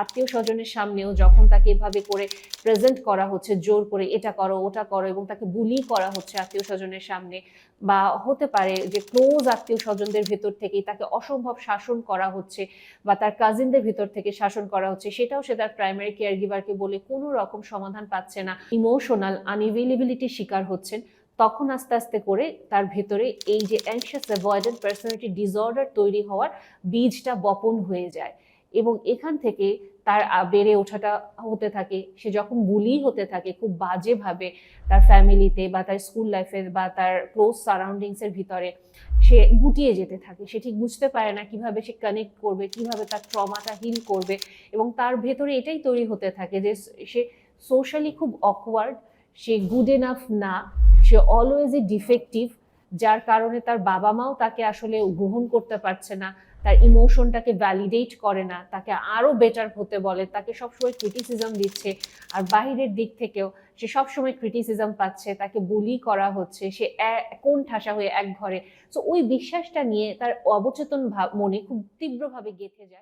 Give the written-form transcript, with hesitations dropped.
আত্মীয় স্বজনের সামনেও যখন তাকে এভাবে করে প্রেজেন্ট করা হচ্ছে, জোর করে এটা করো ওটা করো, এবং তাকে বুলি করা হচ্ছে আত্মীয় স্বজনের সামনে, বা হতে পারে যে ক্লোজ আত্মীয় স্বজনদের ভেতর থেকেই তাকে অসম্ভব শাসন করা হচ্ছে, বা তার কাজিনদের ভেতর থেকে শাসন করা হচ্ছে, সেটাও সে তার প্রাইমারি কেয়ার গিভারকে বলে কোনো রকম সমাধান পাচ্ছে না, ইমোশনাল আনএভেলেবিলিটির শিকার হচ্ছেন, তখন আস্তে আস্তে করে তার ভেতরে এই যে অ্যাংশিয়াস অ্যাভয়েডেন্ট পার্সোনালিটি ডিসঅর্ডার তৈরি হওয়ার বীজটা বপন হয়ে যায়। এবং এখান থেকে তার বেড়ে ওঠাটা হতে থাকে। সে যখন বুলি হতে থাকে খুব বাজেভাবে তার ফ্যামিলিতে বা তার স্কুল লাইফে বা তার ক্লোজ সারাউন্ডিংসের ভিতরে, সে গুটিয়ে যেতে থাকে। সে ঠিক বুঝতে পারে না কিভাবে সে কানেক্ট করবে, কিভাবে তার ট্রমাটা হিল করবে, এবং তার ভেতরে এটাই তৈরি হতে থাকে যে সে সোশ্যালি খুব অকওয়ার্ড, সে গুড এনাফ না, সে অলওয়েজই ডিফেক্টিভ, যার কারণে তার বাবা মাও তাকে আসলে গ্রহণ করতে পারছে না, তার ইমোশনটাকে ভ্যালিডেট করে না, তাকে আরো বেটার হতে বলে, তাকে সবসময় ক্রিটিসিজম দিচ্ছে, আর বাহিরের দিক থেকেও সে সবসময় ক্রিটিসিজম পাচ্ছে, তাকে বুলি করা হচ্ছে, সে কোন ঠাসা হয়ে এক ঘরে। তো ওই বিশ্বাসটা নিয়ে তার অবচেতন মনে খুব তীব্রভাবে গেঁথে যায়।